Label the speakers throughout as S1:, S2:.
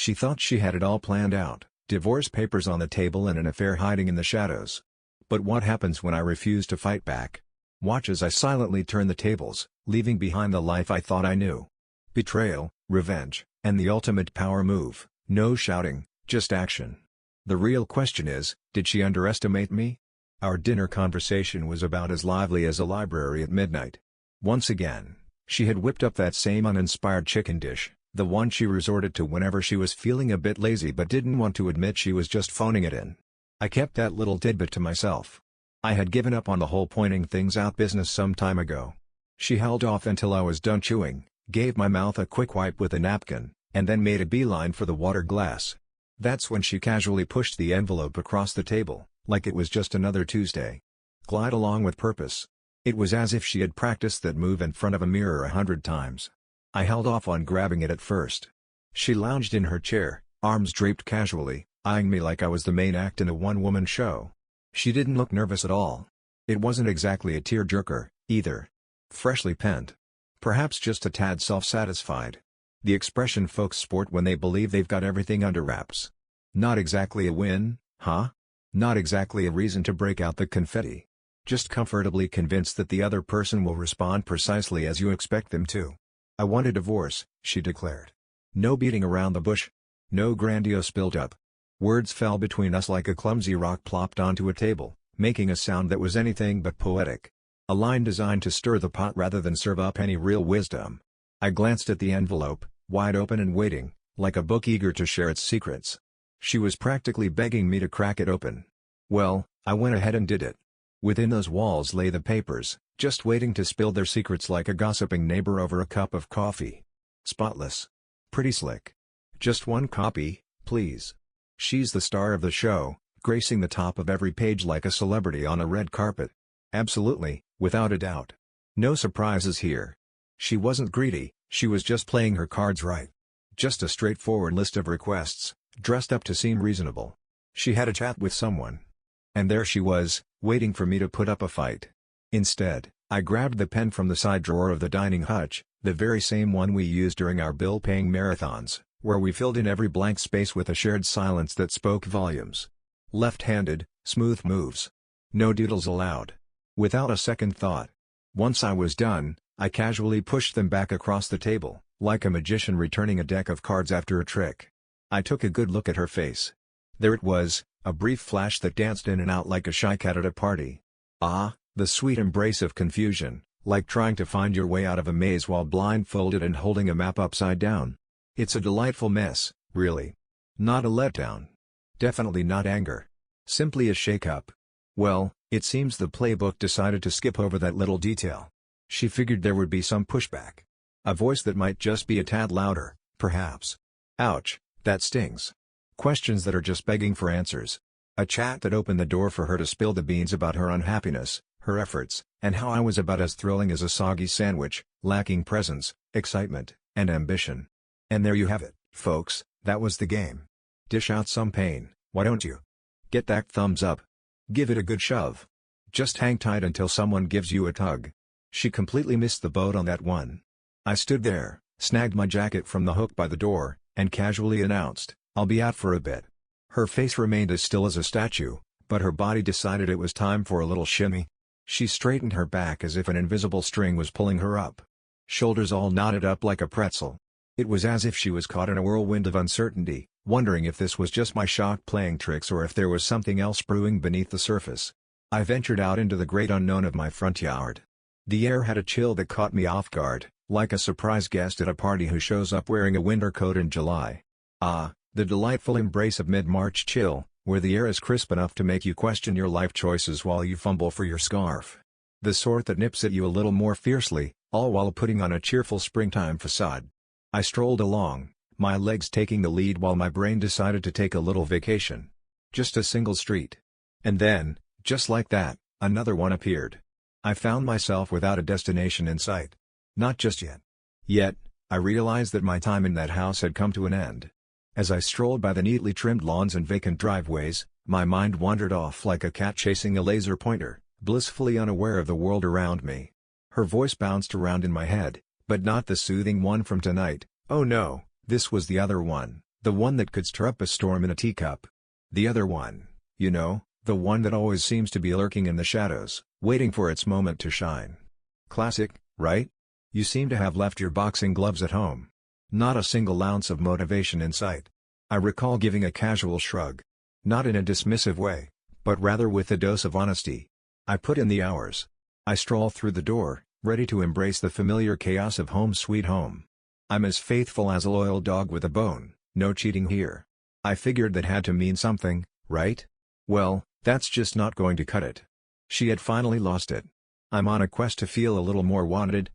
S1: She thought she had it all planned out, divorce papers on the table and an affair hiding in the shadows. But what happens when I refuse to fight back? Watch as I silently turn the tables, leaving behind the life I thought I knew. Betrayal, revenge, and the ultimate power move, no shouting, just action. The real question is, did she underestimate me? Our dinner conversation was about as lively as a library at midnight. Once again, she had whipped up that same uninspired chicken dish, the one she resorted to whenever she was feeling a bit lazy but didn't want to admit she was just phoning it in. I kept that little tidbit to myself. I had given up on the whole pointing things out business some time ago. She held off until I was done chewing, gave my mouth a quick wipe with a napkin, and then made a beeline for the water glass. That's when she casually pushed the envelope across the table, like it was just another Tuesday. Glide along with purpose. It was as if she had practiced that move in front of a mirror 100 times. I held off on grabbing it at first. She lounged in her chair, arms draped casually, eyeing me like I was the main act in a one-woman show. She didn't look nervous at all. It wasn't exactly a tearjerker, either. Freshly penned. Perhaps just a tad self-satisfied. The expression folks sport when they believe they've got everything under wraps. Not exactly a win, huh? Not exactly a reason to break out the confetti. Just comfortably convinced that the other person will respond precisely as you expect them to. I want a divorce, she declared. No beating around the bush. No grandiose build-up. Words fell between us like a clumsy rock plopped onto a table, making a sound that was anything but poetic. A line designed to stir the pot rather than serve up any real wisdom. I glanced at the envelope, wide open and waiting, like a book eager to share its secrets. She was practically begging me to crack it open. Well, I went ahead and did it. Within those walls lay the papers, just waiting to spill their secrets like a gossiping neighbor over a cup of coffee. Spotless. Pretty slick. Just one copy, please. She's the star of the show, gracing the top of every page like a celebrity on a red carpet. Absolutely, without a doubt. No surprises here. She wasn't greedy, she was just playing her cards right. Just a straightforward list of requests, dressed up to seem reasonable. She had a chat with someone. And there she was, waiting for me to put up a fight. Instead, I grabbed the pen from the side drawer of the dining hutch, the very same one we used during our bill-paying marathons, where we filled in every blank space with a shared silence that spoke volumes. Left-handed, smooth moves. No doodles allowed. Without a second thought. Once I was done, I casually pushed them back across the table, like a magician returning a deck of cards after a trick. I took a good look at her face. There it was, a brief flash that danced in and out like a shy cat at a party. Ah, the sweet embrace of confusion, like trying to find your way out of a maze while blindfolded and holding a map upside down. It's a delightful mess, really. Not a letdown. Definitely not anger. Simply a shake-up. Well, it seems the playbook decided to skip over that little detail. She figured there would be some pushback. A voice that might just be a tad louder, perhaps. Ouch, that stings. Questions that are just begging for answers. A chat that opened the door for her to spill the beans about her unhappiness, her efforts, and how I was about as thrilling as a soggy sandwich, lacking presence, excitement, and ambition. And there you have it, folks, that was the game. Dish out some pain, why don't you? Get that thumbs up. Give it a good shove. Just hang tight until someone gives you a tug. She completely missed the boat on that one. I stood there, snagged my jacket from the hook by the door, and casually announced, I'll be out for a bit. Her face remained as still as a statue, but her body decided it was time for a little shimmy. She straightened her back as if an invisible string was pulling her up. Shoulders all knotted up like a pretzel. It was as if she was caught in a whirlwind of uncertainty, wondering if this was just my shock playing tricks or if there was something else brewing beneath the surface. I ventured out into the great unknown of my front yard. The air had a chill that caught me off guard, like a surprise guest at a party who shows up wearing a winter coat in July. Ah, the delightful embrace of mid-March chill, where the air is crisp enough to make you question your life choices while you fumble for your scarf. The sort that nips at you a little more fiercely, all while putting on a cheerful springtime facade. I strolled along, my legs taking the lead while my brain decided to take a little vacation. Just a single street. And then, just like that, another one appeared. I found myself without a destination in sight. Not just yet. Yet, I realized that my time in that house had come to an end. As I strolled by the neatly trimmed lawns and vacant driveways, my mind wandered off like a cat chasing a laser pointer, blissfully unaware of the world around me. Her voice bounced around in my head, but not the soothing one from tonight. Oh no, this was the other one, The one that could stir up a storm in a teacup. The other one, the one that always seems to be lurking in the shadows, waiting for its moment to shine. Classic, right? You seem to have left your boxing gloves at home. Not a single ounce of motivation in sight. I recall giving a casual shrug. Not in a dismissive way, but rather with a dose of honesty. I put in the hours. I stroll through the door, ready to embrace the familiar chaos of home sweet home. I'm as faithful as a loyal dog with a bone, no cheating here. I figured that had to mean something, right? Well, that's just not going to cut it. She had finally lost it. I'm on a quest to feel a little more wanted,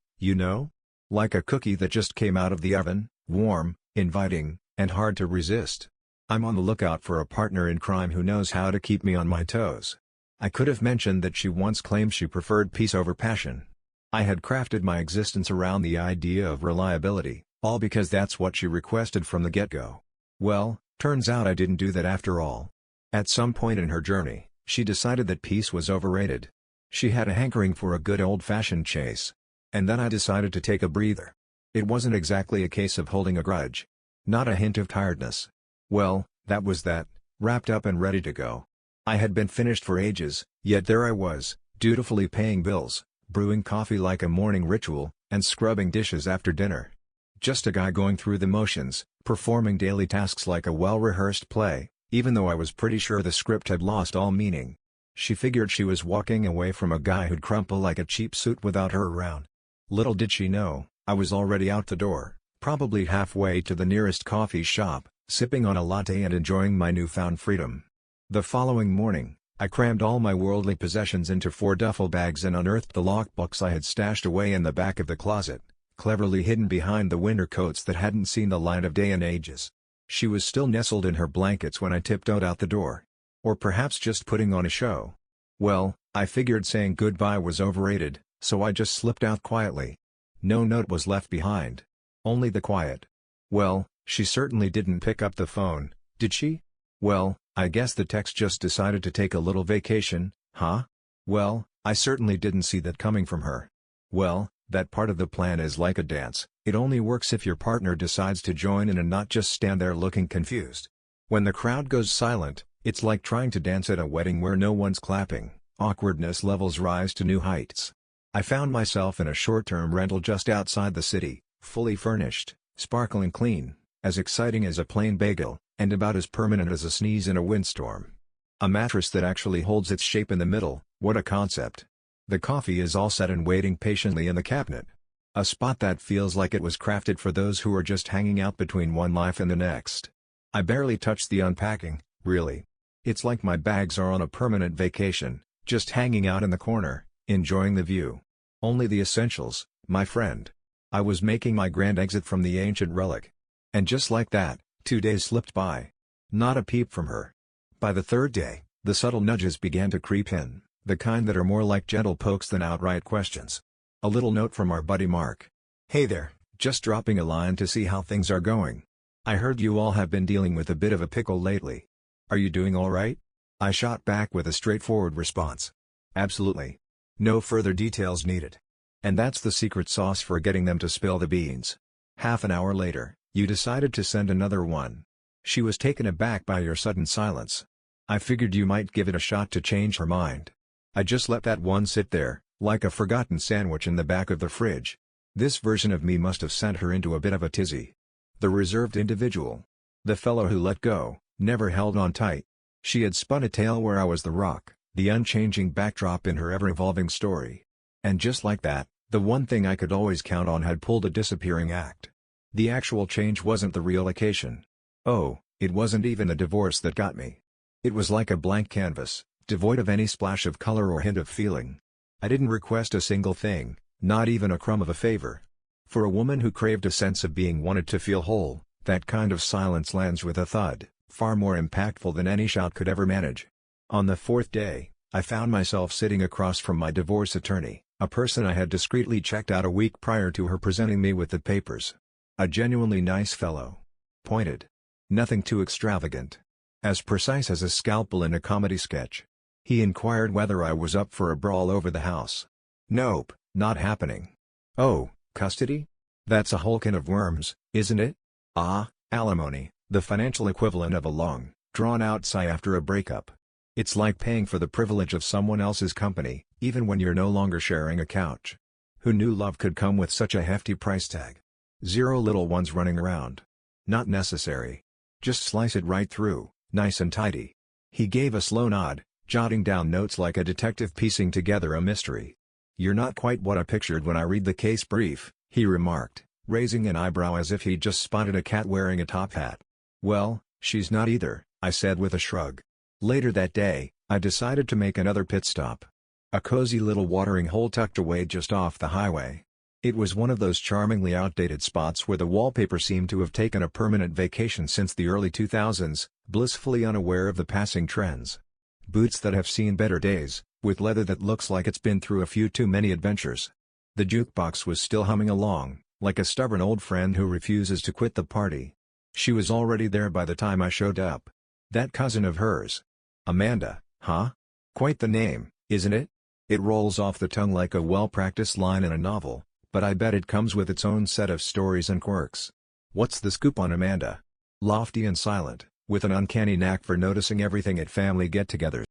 S1: Like a cookie that just came out of the oven, warm, inviting, and hard to resist. I'm on the lookout for a partner in crime who knows how to keep me on my toes. I could have mentioned that she once claimed she preferred peace over passion. I had crafted my existence around the idea of reliability, all because that's what she requested from the get-go. Well, turns out I didn't do that after all. At some point in her journey, she decided that peace was overrated. She had a hankering for a good old-fashioned chase. And then I decided to take a breather. It wasn't exactly a case of holding a grudge. Not a hint of tiredness. Well, that was that, wrapped up and ready to go. I had been finished for ages, yet there I was, dutifully paying bills, brewing coffee like a morning ritual, and scrubbing dishes after dinner. Just a guy going through the motions, performing daily tasks like a well-rehearsed play, even though I was pretty sure the script had lost all meaning. She figured she was walking away from a guy who'd crumple like a cheap suit without her around. Little did she know, I was already out the door, probably halfway to the nearest coffee shop, sipping on a latte and enjoying my newfound freedom. The following morning, I crammed all my worldly possessions into 4 duffel bags and unearthed the lockbooks I had stashed away in the back of the closet, cleverly hidden behind the winter coats that hadn't seen the light of day in ages. She was still nestled in her blankets when I tiptoed out the door. Or perhaps just putting on a show. Well, I figured saying goodbye was overrated, so I just slipped out quietly. No note was left behind. Only the quiet. Well, she certainly didn't pick up the phone, did she? Well, I guess the text just decided to take a little vacation, huh? Well, I certainly didn't see that coming from her. Well, that part of the plan is like a dance, it only works if your partner decides to join in and not just stand there looking confused. When the crowd goes silent, it's like trying to dance at a wedding where no one's clapping, awkwardness levels rise to new heights. I found myself in a short-term rental just outside the city, fully furnished, sparkling clean, as exciting as a plain bagel, and about as permanent as a sneeze in a windstorm. A mattress that actually holds its shape in the middle, what a concept. The coffee is all set and waiting patiently in the cabinet. A spot that feels like it was crafted for those who are just hanging out between one life and the next. I barely touched the unpacking, really. It's like my bags are on a permanent vacation, just hanging out in the corner, enjoying the view. Only the essentials, my friend. I was making my grand exit from the ancient relic. And just like that, 2 days slipped by. Not a peep from her. By the 3rd day, the subtle nudges began to creep in, the kind that are more like gentle pokes than outright questions. A little note from our buddy Mark. Hey there, just dropping a line to see how things are going. I heard you all have been dealing with a bit of a pickle lately. Are you doing all right? I shot back with a straightforward response. Absolutely. No further details needed. And that's the secret sauce for getting them to spill the beans. Half an hour later, you decided to send another one. She was taken aback by your sudden silence. I figured you might give it a shot to change her mind. I just let that one sit there, like a forgotten sandwich in the back of the fridge. This version of me must have sent her into a bit of a tizzy. The reserved individual. The fellow who let go, never held on tight. She had spun a tale where I was the rock, the unchanging backdrop in her ever-evolving story. And just like that, the one thing I could always count on had pulled a disappearing act. The actual change wasn't the relocation. Oh, it wasn't even the divorce that got me. It was like a blank canvas, devoid of any splash of color or hint of feeling. I didn't request a single thing, not even a crumb of a favor. For a woman who craved a sense of being wanted to feel whole, that kind of silence lands with a thud, far more impactful than any shout could ever manage. On the 4th day, I found myself sitting across from my divorce attorney, a person I had discreetly checked out a week prior to her presenting me with the papers. A genuinely nice fellow. Pointed. Nothing too extravagant. As precise as a scalpel in a comedy sketch. He inquired whether I was up for a brawl over the house. Nope, not happening. Oh, custody? That's a whole can of worms, isn't it? Ah, alimony, The financial equivalent of a long, drawn-out sigh after a breakup. It's like paying for the privilege of someone else's company, even when you're no longer sharing a couch. Who knew love could come with such a hefty price tag? 0 little ones running around. Not necessary. Just slice it right through, nice and tidy. He gave a slow nod, jotting down notes like a detective piecing together a mystery. You're not quite what I pictured when I read the case brief, he remarked, raising an eyebrow as if he'd just spotted a cat wearing a top hat. Well, she's not either, I said with a shrug. Later that day, I decided to make another pit stop. A cozy little watering hole tucked away just off the highway. It was one of those charmingly outdated spots where the wallpaper seemed to have taken a permanent vacation since the early 2000s, blissfully unaware of the passing trends. Boots that have seen better days, with leather that looks like it's been through a few too many adventures. The jukebox was still humming along, like a stubborn old friend who refuses to quit the party. She was already there by the time I showed up. That cousin of hers. Amanda, huh? Quite the name, isn't it? It rolls off the tongue like a well-practiced line in a novel, but I bet it comes with its own set of stories and quirks. What's the scoop on Amanda? Lofty and silent, with an uncanny knack for noticing everything at family get-togethers.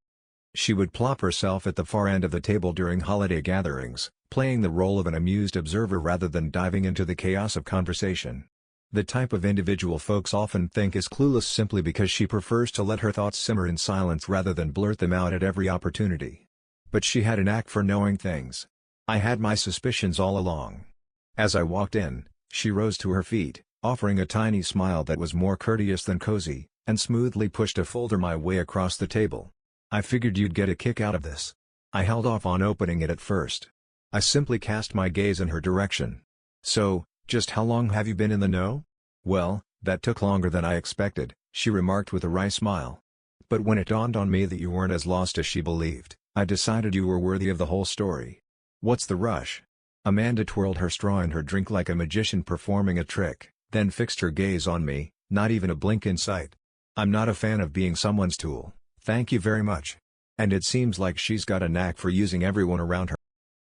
S1: She would plop herself at the far end of the table during holiday gatherings, playing the role of an amused observer rather than diving into the chaos of conversation. The type of individual folks often think is clueless simply because she prefers to let her thoughts simmer in silence rather than blurt them out at every opportunity. But she had a knack for knowing things. I had my suspicions all along. As I walked in, she rose to her feet, offering a tiny smile that was more courteous than cozy, and smoothly pushed a folder my way across the table. I figured you'd get a kick out of this. I held off on opening it at first. I simply cast my gaze in her direction. So, just how long have you been in the know? Well, that took longer than I expected, she remarked with a wry smile. But when it dawned on me that you weren't as lost as she believed, I decided you were worthy of the whole story. What's the rush? Amanda twirled her straw in her drink like a magician performing a trick, then fixed her gaze on me, not even a blink in sight. I'm not a fan of being someone's tool, thank you very much. And it seems like she's got a knack for using everyone around her.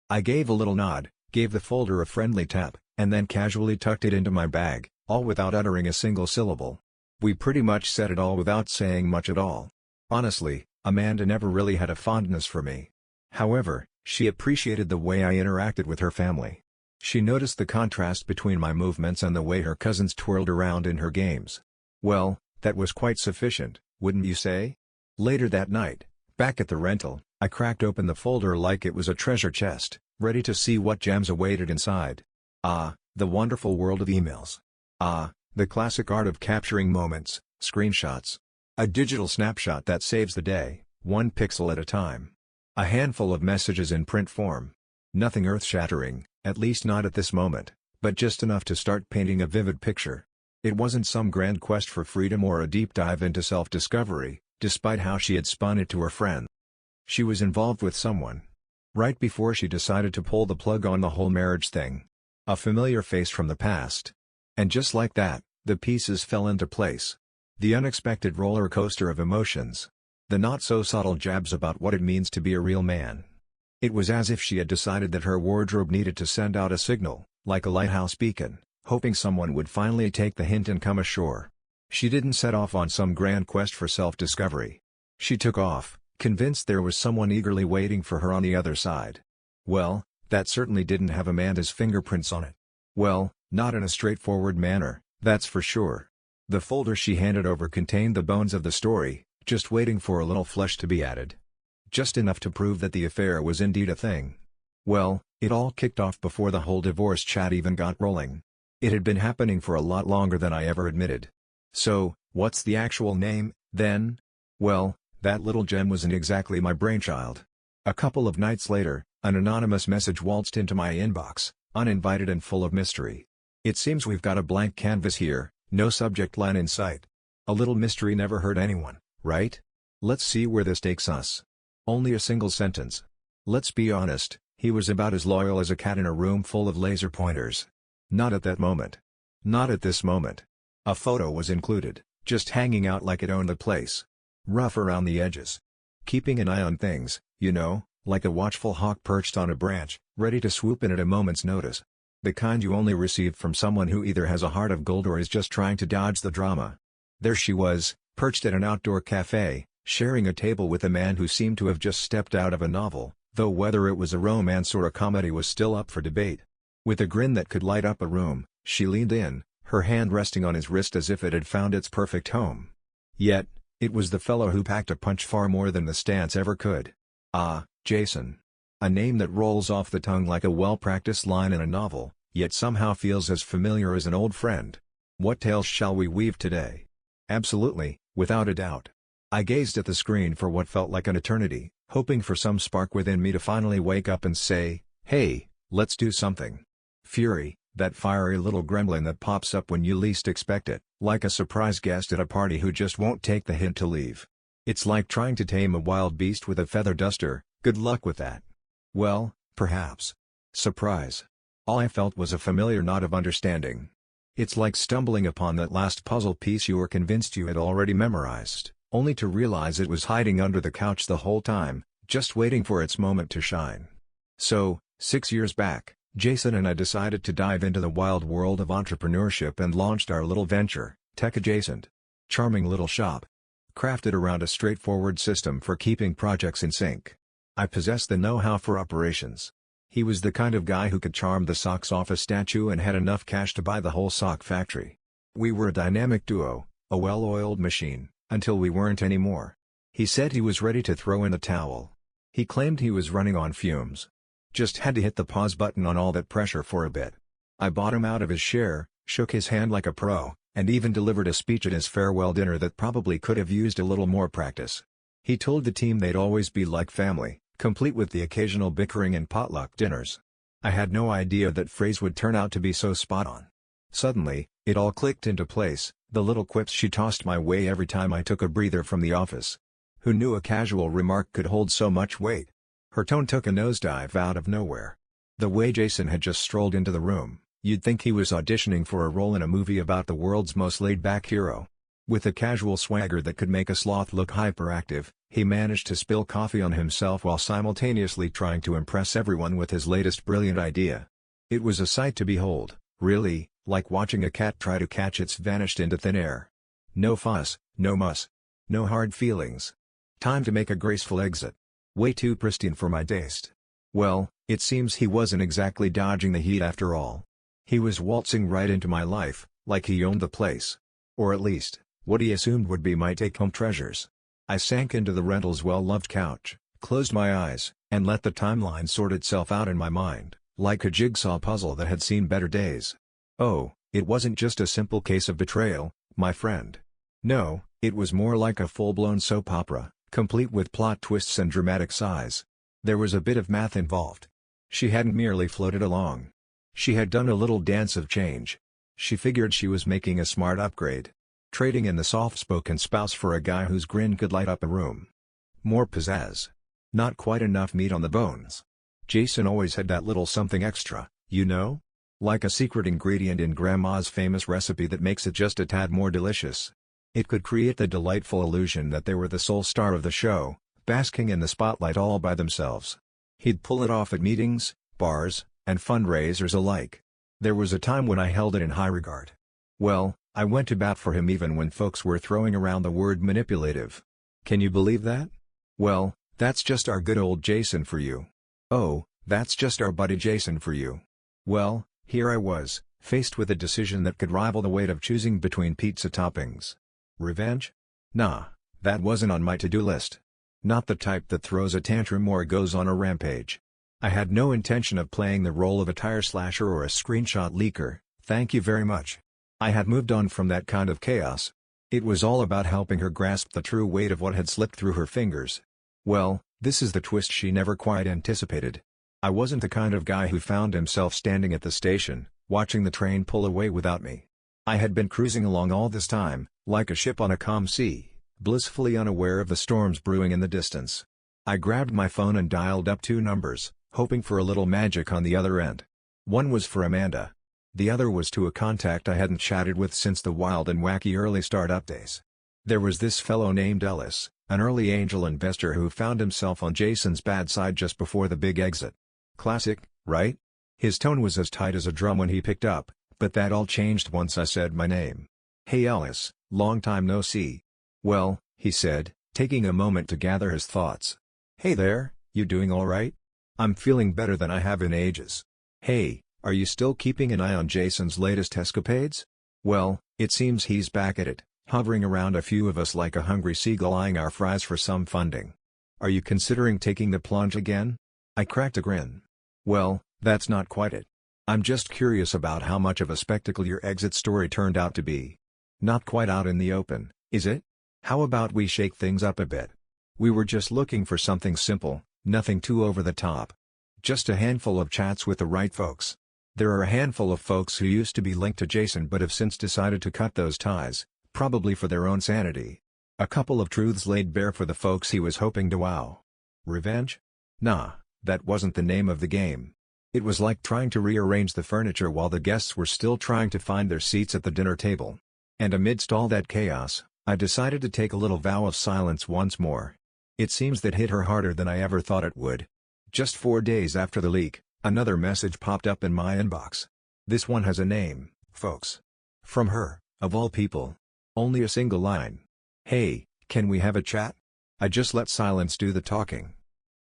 S1: I gave a little nod, gave the folder a friendly tap, and then casually tucked it into my bag, all without uttering a single syllable. We pretty much said it all without saying much at all. Honestly, Amanda never really had a fondness for me. However, she appreciated the way I interacted with her family. She noticed the contrast between my movements and the way her cousins twirled around in her games. Well, that was quite sufficient, wouldn't you say? Later that night, back at the rental, I cracked open the folder like it was a treasure chest, ready to see what gems awaited inside. Ah, the wonderful world of emails. Ah, the classic art of capturing moments, screenshots. A digital snapshot that saves the day, one pixel at a time. A handful of messages in print form. Nothing earth-shattering, at least not at this moment, but just enough to start painting a vivid picture. It wasn't some grand quest for freedom or a deep dive into self-discovery, despite how she had spun it to her friend. She was involved with someone. Right before she decided to pull the plug on the whole marriage thing. A familiar face from the past. And just like that, the pieces fell into place. The unexpected roller coaster of emotions. The not-so-subtle jabs about what it means to be a real man. It was as if she had decided that her wardrobe needed to send out a signal, like a lighthouse beacon, hoping someone would finally take the hint and come ashore. She didn't set off on some grand quest for self-discovery. She took off, convinced there was someone eagerly waiting for her on the other side. Well, that certainly didn't have Amanda's fingerprints on it. Well, not in a straightforward manner, that's for sure. The folder she handed over contained the bones of the story, just waiting for a little flesh to be added. Just enough to prove that the affair was indeed a thing. Well, it all kicked off before the whole divorce chat even got rolling. It had been happening for a lot longer than I ever admitted. So, what's the actual name, then? Well, that little gem wasn't exactly my brainchild. A couple of nights later, an anonymous message waltzed into my inbox, uninvited and full of mystery. It seems we've got a blank canvas here, no subject line in sight. A little mystery never hurt anyone, right? Let's see where this takes us. Only a single sentence. Let's be honest, he was about as loyal as a cat in a room full of laser pointers. Not at that moment. Not at this moment. A photo was included, just hanging out like it owned the place. Rough around the edges. Keeping an eye on things, you know, like a watchful hawk perched on a branch, ready to swoop in at a moment's notice. The kind you only receive from someone who either has a heart of gold or is just trying to dodge the drama. There she was, perched at an outdoor cafe, sharing a table with a man who seemed to have just stepped out of a novel, though whether it was a romance or a comedy was still up for debate. With a grin that could light up a room, she leaned in, her hand resting on his wrist as if it had found its perfect home. Yet, it was the fellow who packed a punch far more than the stance ever could. Ah, Jason. A name that rolls off the tongue like a well-practiced line in a novel, yet somehow feels as familiar as an old friend. What tales shall we weave today? Absolutely, without a doubt. I gazed at the screen for what felt like an eternity, hoping for some spark within me to finally wake up and say, "Hey, let's do something." Fury, that fiery little gremlin that pops up when you least expect it, like a surprise guest at a party who just won't take the hint to leave. It's like trying to tame a wild beast with a feather duster. Good luck with that. Well, perhaps. Surprise. All I felt was a familiar nod of understanding. It's like stumbling upon that last puzzle piece you were convinced you had already memorized, only to realize it was hiding under the couch the whole time, just waiting for its moment to shine. So, 6 years back, Jason and I decided to dive into the wild world of entrepreneurship and launched our little venture, Tech Adjacent. Charming little shop. Crafted around a straightforward system for keeping projects in sync. I possessed the know-how for operations. He was the kind of guy who could charm the socks off a statue and had enough cash to buy the whole sock factory. We were a dynamic duo, a well-oiled machine, until we weren't anymore. He said he was ready to throw in the towel. He claimed he was running on fumes. Just had to hit the pause button on all that pressure for a bit. I bought him out of his share, shook his hand like a pro, and even delivered a speech at his farewell dinner that probably could have used a little more practice. He told the team they'd always be like family, complete with the occasional bickering and potluck dinners. I had no idea that phrase would turn out to be so spot on. Suddenly, it all clicked into place, the little quips she tossed my way every time I took a breather from the office. Who knew a casual remark could hold so much weight? Her tone took a nosedive out of nowhere. The way Jason had just strolled into the room, you'd think he was auditioning for a role in a movie about the world's most laid-back hero. With a casual swagger that could make a sloth look hyperactive, he managed to spill coffee on himself while simultaneously trying to impress everyone with his latest brilliant idea. It was a sight to behold, really, like watching a cat try to catch its vanished into thin air. No fuss, no muss. No hard feelings. Time to make a graceful exit. Way too pristine for my taste. Well, it seems he wasn't exactly dodging the heat after all. He was waltzing right into my life, like he owned the place. Or at least, what he assumed would be my take-home treasures. I sank into the rental's well-loved couch, closed my eyes, and let the timeline sort itself out in my mind, like a jigsaw puzzle that had seen better days. Oh, it wasn't just a simple case of betrayal, my friend. No, it was more like a full-blown soap opera, complete with plot twists and dramatic sighs. There was a bit of math involved. She hadn't merely floated along. She had done a little dance of change. She figured she was making a smart upgrade. Trading in the soft-spoken spouse for a guy whose grin could light up a room. More pizzazz. Not quite enough meat on the bones. Jason always had that little something extra, you know? Like a secret ingredient in Grandma's famous recipe that makes it just a tad more delicious. It could create the delightful illusion that they were the sole star of the show, basking in the spotlight all by themselves. He'd pull it off at meetings, bars, and fundraisers alike. There was a time when I held it in high regard. Well, I went to bat for him even when folks were throwing around the word manipulative. Can you believe that? Well, that's just our good old Jason for you. Oh, that's just our buddy Jason for you. Well, here I was, faced with a decision that could rival the weight of choosing between pizza toppings. Revenge? Nah, that wasn't on my to-do list. Not the type that throws a tantrum or goes on a rampage. I had no intention of playing the role of a tire slasher or a screenshot leaker, thank you very much. I had moved on from that kind of chaos. It was all about helping her grasp the true weight of what had slipped through her fingers. Well, this is the twist she never quite anticipated. I wasn't the kind of guy who found himself standing at the station, watching the train pull away without me. I had been cruising along all this time, like a ship on a calm sea, blissfully unaware of the storms brewing in the distance. I grabbed my phone and dialed up 2 numbers, hoping for a little magic on the other end. One was for Amanda. The other was to a contact I hadn't chatted with since the wild and wacky early startup days. There was this fellow named Ellis, an early angel investor who found himself on Jason's bad side just before the big exit. Classic, right? His tone was as tight as a drum when he picked up, but that all changed once I said my name. "Hey Ellis, long time no see." "Well," he said, taking a moment to gather his thoughts. "Hey there, you doing alright?" "I'm feeling better than I have in ages." "Hey, are you still keeping an eye on Jason's latest escapades?" "Well, it seems he's back at it, hovering around a few of us like a hungry seagull eyeing our fries for some funding." "Are you considering taking the plunge again?" I cracked a grin. "Well, that's not quite it. I'm just curious about how much of a spectacle your exit story turned out to be." "Not quite out in the open, is it? How about we shake things up a bit? We were just looking for something simple, nothing too over the top. Just a handful of chats with the right folks." There are a handful of folks who used to be linked to Jason but have since decided to cut those ties, probably for their own sanity. A couple of truths laid bare for the folks he was hoping to wow. Revenge? Nah, that wasn't the name of the game. It was like trying to rearrange the furniture while the guests were still trying to find their seats at the dinner table. And amidst all that chaos, I decided to take a little vow of silence once more. It seems that hit her harder than I ever thought it would. Just 4 days after the leak, another message popped up in my inbox. This one has a name, folks. From her, of all people. Only a single line. "Hey, can we have a chat?" I just let silence do the talking.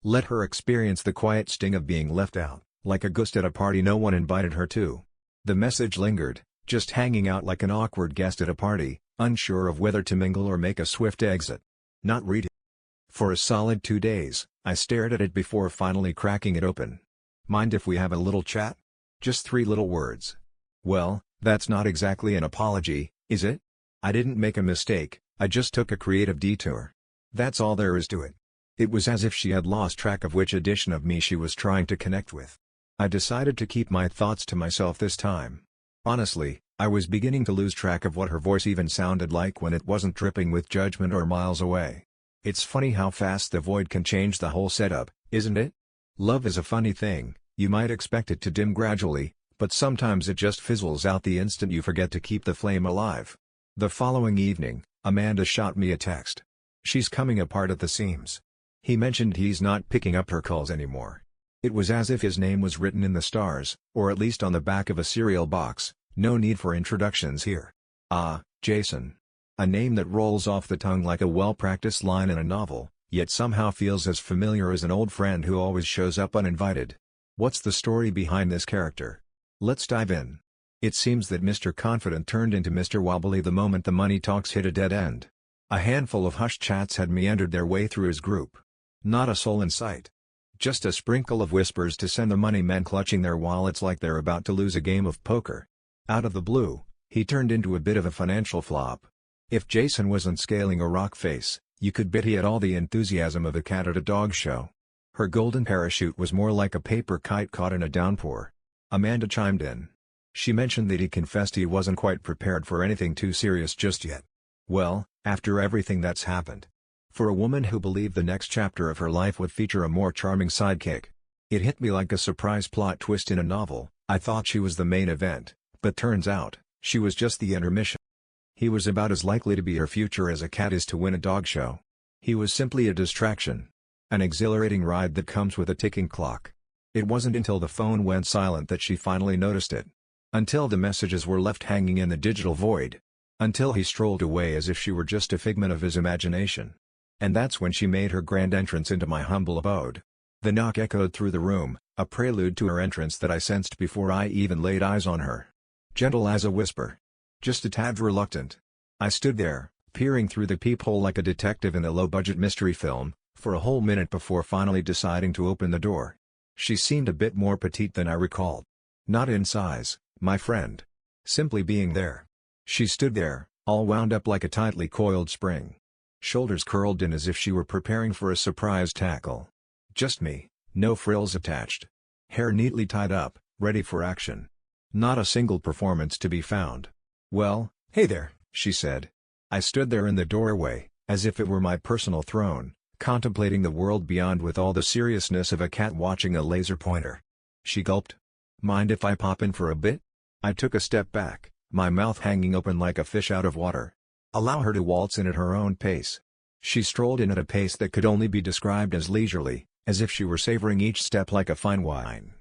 S1: Let her experience the quiet sting of being left out, like a ghost at a party no one invited her to. The message lingered, just hanging out like an awkward guest at a party, unsure of whether to mingle or make a swift exit. Not read it. For a solid 2 days, I stared at it before finally cracking it open. "Mind if we have a little chat?" Just 3 little words. Well, that's not exactly an apology, is it? I didn't make a mistake, I just took a creative detour. That's all there is to it. It was as if she had lost track of which edition of me she was trying to connect with. I decided to keep my thoughts to myself this time. Honestly, I was beginning to lose track of what her voice even sounded like when it wasn't dripping with judgment or miles away. It's funny how fast the void can change the whole setup, isn't it? Love is a funny thing, you might expect it to dim gradually, but sometimes it just fizzles out the instant you forget to keep the flame alive. The following evening, Amanda shot me a text. She's coming apart at the seams. He mentioned he's not picking up her calls anymore. It was as if his name was written in the stars, or at least on the back of a cereal box. No need for introductions here. Ah, Jason. A name that rolls off the tongue like a well-practiced line in a novel, yet somehow feels as familiar as an old friend who always shows up uninvited. What's the story behind this character? Let's dive in. It seems that Mr. Confident turned into Mr. Wobbly the moment the money talks hit a dead end. A handful of hushed chats had meandered their way through his group. Not a soul in sight. Just a sprinkle of whispers to send the money men clutching their wallets like they're about to lose a game of poker. Out of the blue, he turned into a bit of a financial flop. If Jason wasn't scaling a rock face, you could bet he had all the enthusiasm of a cat at a dog show. Her golden parachute was more like a paper kite caught in a downpour. Amanda chimed in. She mentioned that he confessed he wasn't quite prepared for anything too serious just yet. Well, after everything that's happened. For a woman who believed the next chapter of her life would feature a more charming sidekick. It hit me like a surprise plot twist in a novel. I thought she was the main event, but turns out, she was just the intermission. He was about as likely to be her future as a cat is to win a dog show. He was simply a distraction. An exhilarating ride that comes with a ticking clock. It wasn't until the phone went silent that she finally noticed it. Until the messages were left hanging in the digital void. Until he strolled away as if she were just a figment of his imagination. And that's when she made her grand entrance into my humble abode. The knock echoed through the room, a prelude to her entrance that I sensed before I even laid eyes on her. Gentle as a whisper. Just a tad reluctant. I stood there, peering through the peephole like a detective in a low-budget mystery film, for a whole minute before finally deciding to open the door. She seemed a bit more petite than I recalled. Not in size, my friend. Simply being there. She stood there, all wound up like a tightly coiled spring. Shoulders curled in as if she were preparing for a surprise tackle. Just me, no frills attached. Hair neatly tied up, ready for action. Not a single performance to be found. "Well, hey there," she said. I stood there in the doorway, as if it were my personal throne, contemplating the world beyond with all the seriousness of a cat watching a laser pointer. She gulped. "Mind if I pop in for a bit?" I took a step back, my mouth hanging open like a fish out of water. Allow her to waltz in at her own pace. She strolled in at a pace that could only be described as leisurely, as if she were savoring each step like a fine wine.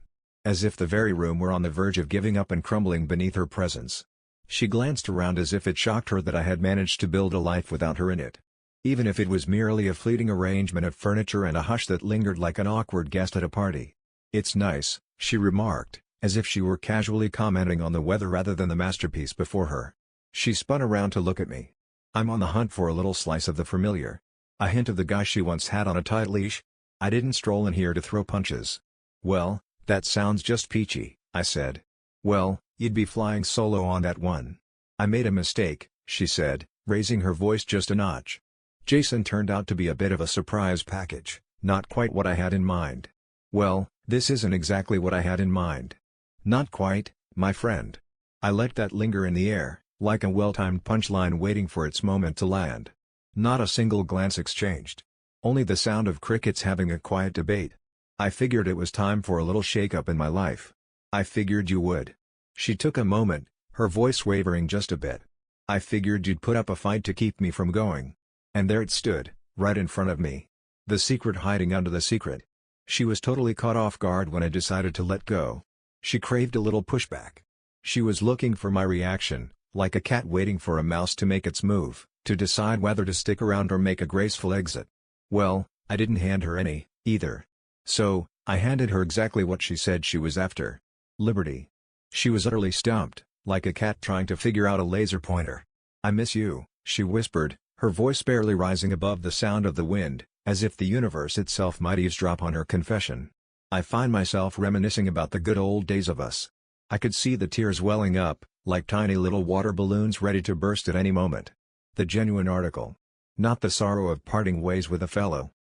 S1: As if the very room were on the verge of giving up and crumbling beneath her presence. She glanced around as if it shocked her that I had managed to build a life without her in it. Even if it was merely a fleeting arrangement of furniture and a hush that lingered like an awkward guest at a party. "It's nice," she remarked, as if she were casually commenting on the weather rather than the masterpiece before her. She spun around to look at me. "I'm on the hunt for a little slice of the familiar. A hint of the guy she once had on a tight leash. I didn't stroll in here to throw punches." "Well, that sounds just peachy," I said. "Well, you'd be flying solo on that one." "I made a mistake," she said, raising her voice just a notch. Jason turned out to be a bit of a surprise package, not quite what I had in mind. "Well, this isn't exactly what I had in mind." "Not quite, my friend." I let that linger in the air, like a well-timed punchline waiting for its moment to land. Not a single glance exchanged. Only the sound of crickets having a quiet debate. "I figured it was time for a little shake-up in my life." "I figured you would." She took a moment, her voice wavering just a bit. "I figured you'd put up a fight to keep me from going." And there it stood, right in front of me. The secret hiding under the secret. She was totally caught off guard when I decided to let go. She craved a little pushback. She was looking for my reaction, like a cat waiting for a mouse to make its move, to decide whether to stick around or make a graceful exit. Well, I didn't hand her any, either. So, I handed her exactly what she said she was after. Liberty. She was utterly stumped, like a cat trying to figure out a laser pointer. "I miss you," she whispered, her voice barely rising above the sound of the wind, as if the universe itself might eavesdrop on her confession. I find myself reminiscing about the good old days of us. I could see the tears welling up, like tiny little water balloons ready to burst at any moment. The genuine article. Not the sorrow of parting ways with a fellow.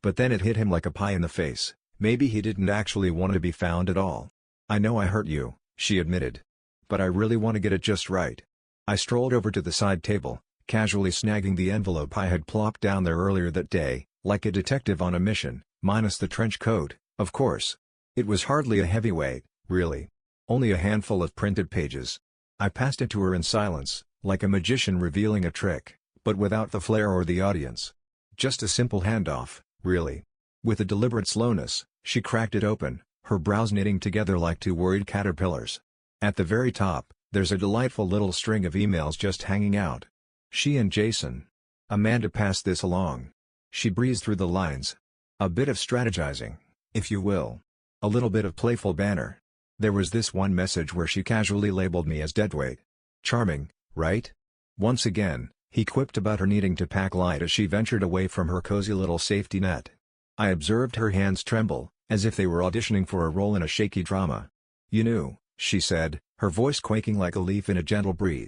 S1: But then it hit him like a pie in the face. Maybe he didn't actually want to be found at all. "I know I hurt you," she admitted. "But I really want to get it just right." I strolled over to the side table, casually snagging the envelope I had plopped down there earlier that day, like a detective on a mission, minus the trench coat, of course. It was hardly a heavyweight, really. Only a handful of printed pages. I passed it to her in silence, like a magician revealing a trick, but without the flair or the audience. Just a simple handoff, really. With a deliberate slowness, she cracked it open, her brows knitting together like two worried caterpillars. At the very top, there's a delightful little string of emails just hanging out. She and Jason. Amanda passed this along. She breezed through the lines. A bit of strategizing, if you will. A little bit of playful banter. There was this one message where she casually labeled me as deadweight. Charming, right? Once again, he quipped about her needing to pack light as she ventured away from her cozy little safety net. I observed her hands tremble, as if they were auditioning for a role in a shaky drama. "You knew," she said, her voice quaking like a leaf in a gentle breeze.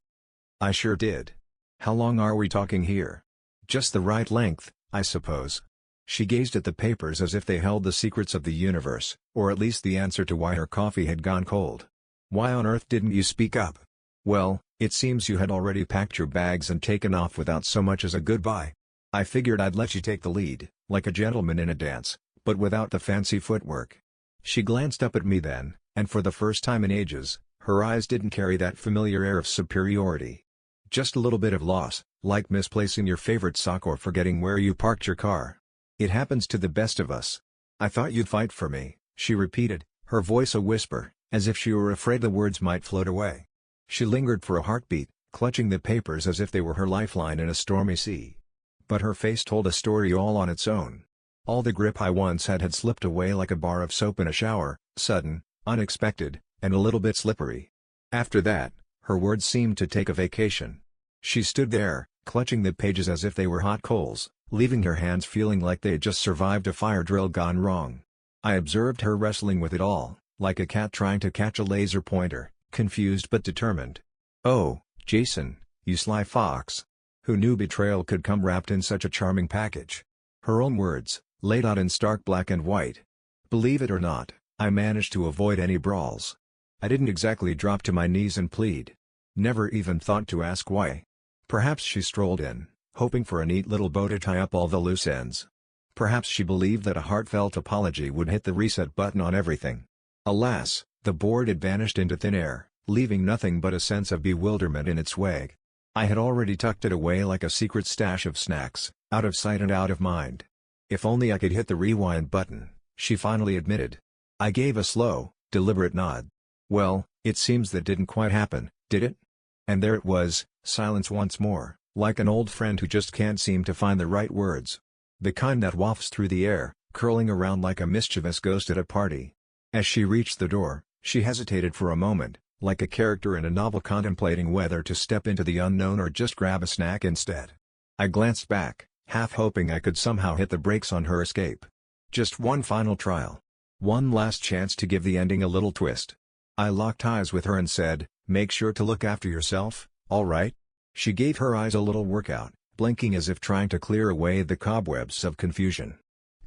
S1: "I sure did. How long are we talking here?" "Just the right length, I suppose." She gazed at the papers as if they held the secrets of the universe, or at least the answer to why her coffee had gone cold. "Why on earth didn't you speak up?" "Well, it seems you had already packed your bags and taken off without so much as a goodbye. I figured I'd let you take the lead, like a gentleman in a dance, but without the fancy footwork." She glanced up at me then, and for the first time in ages, her eyes didn't carry that familiar air of superiority. "Just a little bit of loss, like misplacing your favorite sock or forgetting where you parked your car. It happens to the best of us." "I thought you'd fight for me," she repeated, her voice a whisper, as if she were afraid the words might float away. She lingered for a heartbeat, clutching the papers as if they were her lifeline in a stormy sea. But her face told a story all on its own. All the grip I once had slipped away like a bar of soap in a shower, sudden, unexpected, and a little bit slippery. After that, her words seemed to take a vacation. She stood there, clutching the pages as if they were hot coals, leaving her hands feeling like they had just survived a fire drill gone wrong. I observed her wrestling with it all, like a cat trying to catch a laser pointer, confused but determined. "Oh, Jason, you sly fox. Who knew betrayal could come wrapped in such a charming package?" Her own words, laid out in stark black and white. Believe it or not, I managed to avoid any brawls. I didn't exactly drop to my knees and plead. Never even thought to ask why. Perhaps she strolled in, hoping for a neat little bow to tie up all the loose ends. Perhaps she believed that a heartfelt apology would hit the reset button on everything. Alas, the board had vanished into thin air, leaving nothing but a sense of bewilderment in its wake. I had already tucked it away like a secret stash of snacks, out of sight and out of mind. If only I could hit the rewind button, she finally admitted. I gave a slow, deliberate nod. "Well, it seems that didn't quite happen, did it?" And there it was, silence once more, like an old friend who just can't seem to find the right words. The kind that wafts through the air, curling around like a mischievous ghost at a party. As she reached the door, she hesitated for a moment, like a character in a novel contemplating whether to step into the unknown or just grab a snack instead. I glanced back, half hoping I could somehow hit the brakes on her escape. Just one final trial. One last chance to give the ending a little twist. I locked eyes with her and said, "Make sure to look after yourself, all right?" She gave her eyes a little workout, blinking as if trying to clear away the cobwebs of confusion.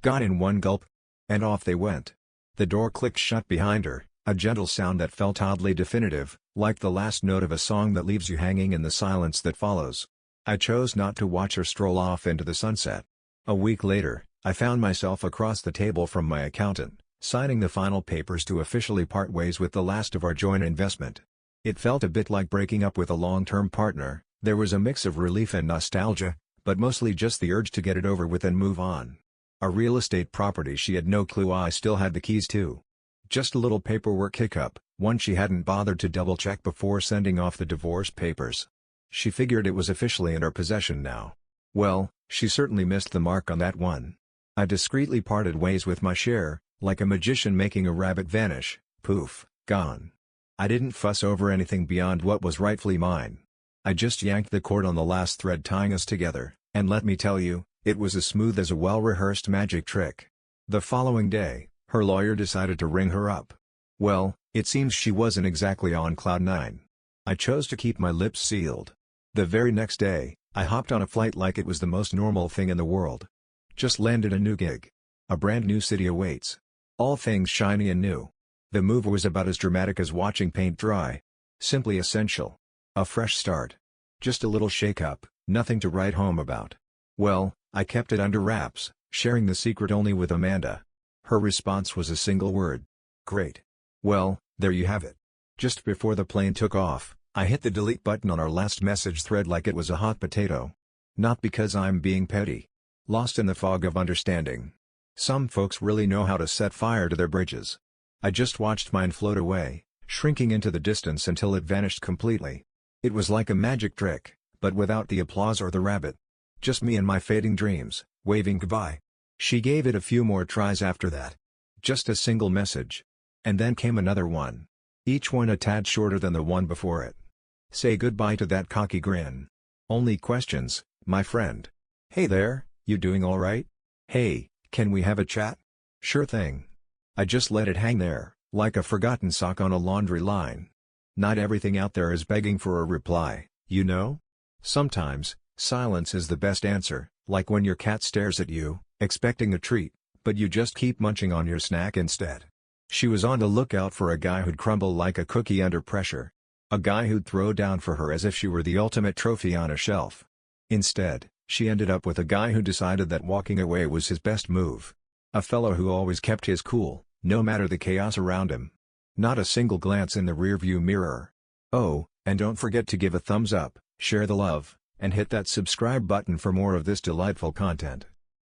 S1: Got in one gulp. And off they went. The door clicked shut behind her, a gentle sound that felt oddly definitive, like the last note of a song that leaves you hanging in the silence that follows. I chose not to watch her stroll off into the sunset. A week later, I found myself across the table from my accountant, signing the final papers to officially part ways with the last of our joint investment. It felt a bit like breaking up with a long-term partner. There was a mix of relief and nostalgia, but mostly just the urge to get it over with and move on. A real estate property she had no clue I still had the keys to. Just a little paperwork hiccup, one she hadn't bothered to double-check before sending off the divorce papers. She figured it was officially in her possession now. Well, she certainly missed the mark on that one. I discreetly parted ways with my share, like a magician making a rabbit vanish. Poof, gone. I didn't fuss over anything beyond what was rightfully mine. I just yanked the cord on the last thread tying us together, and let me tell you, it was as smooth as a well-rehearsed magic trick. The following day, her lawyer decided to ring her up. Well, it seems she wasn't exactly on cloud nine. I chose to keep my lips sealed. The very next day, I hopped on a flight like it was the most normal thing in the world. Just landed a new gig. A brand new city awaits. All things shiny and new. The move was about as dramatic as watching paint dry. Simply essential. A fresh start. Just a little shake-up, nothing to write home about. Well, I kept it under wraps, sharing the secret only with Amanda. Her response was a single word. Great. Well, there you have it. Just before the plane took off, I hit the delete button on our last message thread like it was a hot potato. Not because I'm being petty. Lost in the fog of understanding. Some folks really know how to set fire to their bridges. I just watched mine float away, shrinking into the distance until it vanished completely. It was like a magic trick, but without the applause or the rabbit. Just me and my fading dreams, waving goodbye. She gave it a few more tries after that. Just a single message. And then came another one. Each one a tad shorter than the one before it. Say goodbye to that cocky grin. Only questions, my friend. Hey there, you doing alright? Hey, can we have a chat? Sure thing. I just let it hang there, like a forgotten sock on a laundry line. Not everything out there is begging for a reply, you know? Sometimes, silence is the best answer, like when your cat stares at you, expecting a treat, but you just keep munching on your snack instead. She was on the lookout for a guy who'd crumble like a cookie under pressure. A guy who'd throw down for her as if she were the ultimate trophy on a shelf. Instead, she ended up with a guy who decided that walking away was his best move. A fellow who always kept his cool, no matter the chaos around him. Not a single glance in the rearview mirror. Oh, and don't forget to give a thumbs up, share the love, and hit that subscribe button for more of this delightful content.